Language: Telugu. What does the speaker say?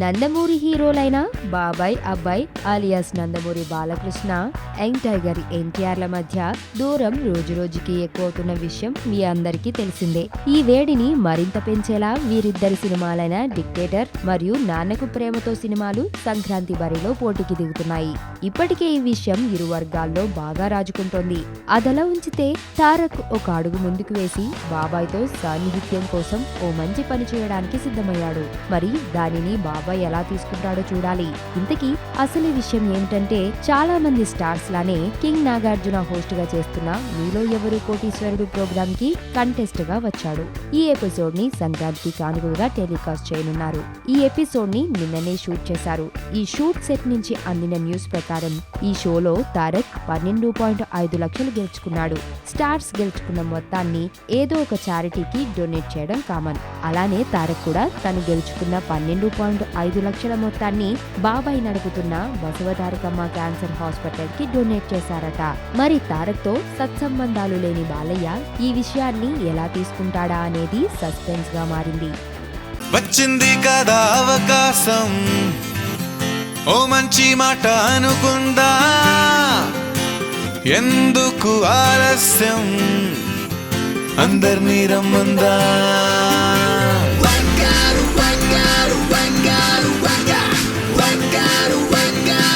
నందమూరి హీరోలైన బాబాయ్ అబ్బాయి అలియాస్ నందమూరి బాలకృష్ణ, యంగ్ టైగర్ ఎన్టీఆర్ల మధ్య దూరం రోజురోజుకి ఎక్కువవుతున్న విషయం మీ అందరికీ తెలిసిందే. ఈ వేడిని మరింత పెంచేలా వీరిద్దరి సినిమాలైన డిక్టేటర్ మరియు నాన్నకు ప్రేమతో సినిమాలు సంక్రాంతి బరిలో పోటీకి దిగుతున్నాయి. ఇప్పటికే ఈ విషయం ఇరు వర్గాల్లో బాగా రాజుకుంటోంది. అదలా ఉంచితే తారక్ ఒక అడుగు ముందుకు వేసి బాబాయ్తో సాన్నిహిత్యం కోసం ఓ మంచి పని చేయడానికి సిద్ధమయ్యాడు. మరి దానిని బాబాయ్ ఎలా తీసుకుంటాడో చూడాలి. ఇంతకీ అసలు విషయం ఏమిటంటే, చాలా మంది స్టార్స్ లానే కింగ్ నాగార్జున హోస్ట్ గా చేస్తున్న మీలో ఎవరు కోటీశ్వరుడు ప్రోగ్రామ్ కి కంటెస్ట్ గా వచ్చాడు. ఈ ఎపిసోడ్ ని సంక్రాంతికి కానుకగా టెలికాస్ట్ చేయనున్నారు. ఈ ఎపిసోడ్ ని నిన్ననే షూట్ చేశారు. ఈ షూట్ సెట్ నుంచి అందిన న్యూస్ ప్రకారం ఈ షోలో తారక్ 12.5 లక్షలు గెలుచుకున్నాడు. స్టార్స్ గెలుచుకున్న మొత్తాన్ని ఏదో ఒక చారిటీకి డొనేట్ చేయడం కామన్. అలానే తారక్ కూడా తను గెలుచుకున్న 12.5 లక్షల మొత్తాన్ని బాబాయ్ నడుపుతున్న బసవతారకమ్మ క్యాన్సర్ హాస్పిటల్ కి డొనేట్ చేశారట. మరి తారక్ తో సత్సంబంధాలు లేని బాలయ్య ఈ విషయాన్ని ఎలా తీసుకుంటాడా అనేది సస్పెన్స్ గా మారింది. వచ్చింది కదా అవకాశం, ఓ మంచి మాట అనుకుందా, ఎందుకు ఆలస్యం, అందర్నీ రమ్మందా.